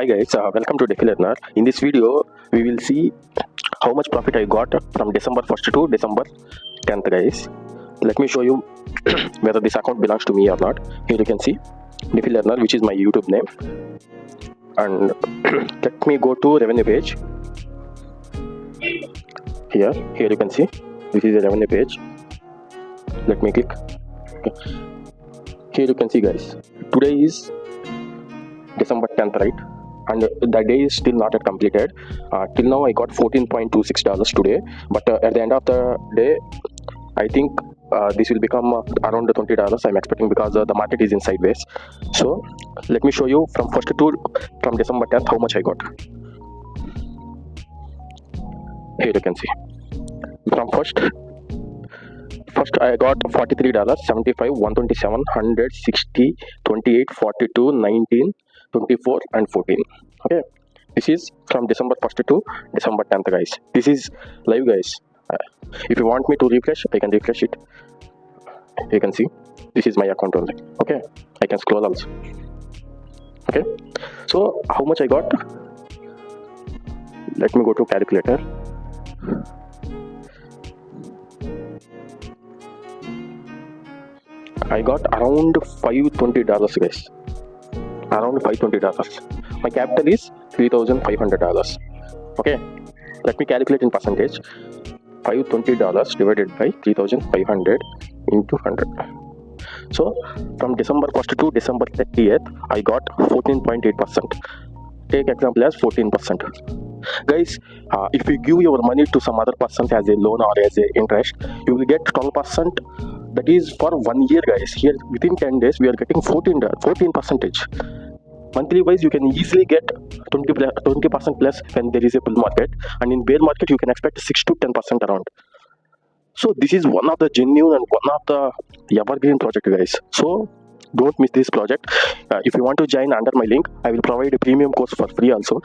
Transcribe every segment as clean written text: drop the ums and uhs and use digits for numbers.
Hi guys, welcome to DeFi Learn. In this video, we will see how much profit I got from December 1st to December 10th, guys. Let me show you whether this account belongs to me or not. Here you can see DeFi Learner, which is my YouTube name. And let me go to revenue page. Here you can see this is the revenue page. Let me click. Okay. Here you can see, guys, today is December 10th, right? And the day is still not yet completed. Till now I got $14.26 today, but at the end of the day I think this will become around $20 I'm expecting, because the market is in sideways. So let me show you from December 10th how much I got. Here you can see from first I got $43, 75, 127, 100, 60, 28, 42, 19, 24 and 14. Okay, this is from December 1st to December 10th, guys. This is live, guys. If you want me to refresh, I can refresh it. You can see this is my account only. Okay, I can scroll also. Okay, so how much I got? Let me go to calculator. I got around $520, guys. Around $520. My capital is $3,500. Okay, let me calculate in percentage. $520 divided by 3,500 into 100. So from December 1st to December 30th, I got 14.8%. Take example as 14%. Guys, if you give your money to some other person as a loan or as a interest, you will get 12%. That is for 1 year, guys. Here within 10 days we are getting 14%. Monthly wise you can easily get 20% plus when there is a bull market, and in bear market you can expect 6 to 10% around. So this is one of the genuine and one of the evergreen project, guys. So don't miss this project. If you want to join under my link, I will provide a premium course for free also.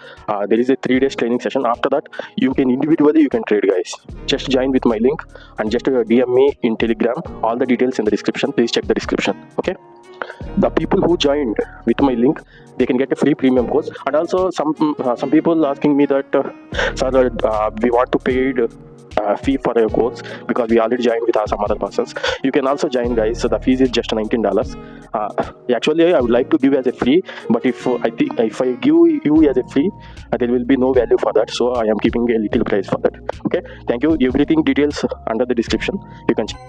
There is a 3 days training session. After that you can individually you can trade, guys. Just join with my link and just DM me in Telegram. All the details in the description. Please check the description. Okay, the people who joined with my link, they can get a free premium course. And also some people asking me that sir, we want to pay fee for a course because we already joined with some other persons. You can also join, guys. So the fees is just $19. Actually I would like to give as a free, but if I give you as a free, there will be no value for that, so I am keeping a little price for that. Okay, thank you. Everything details under the description, you can check.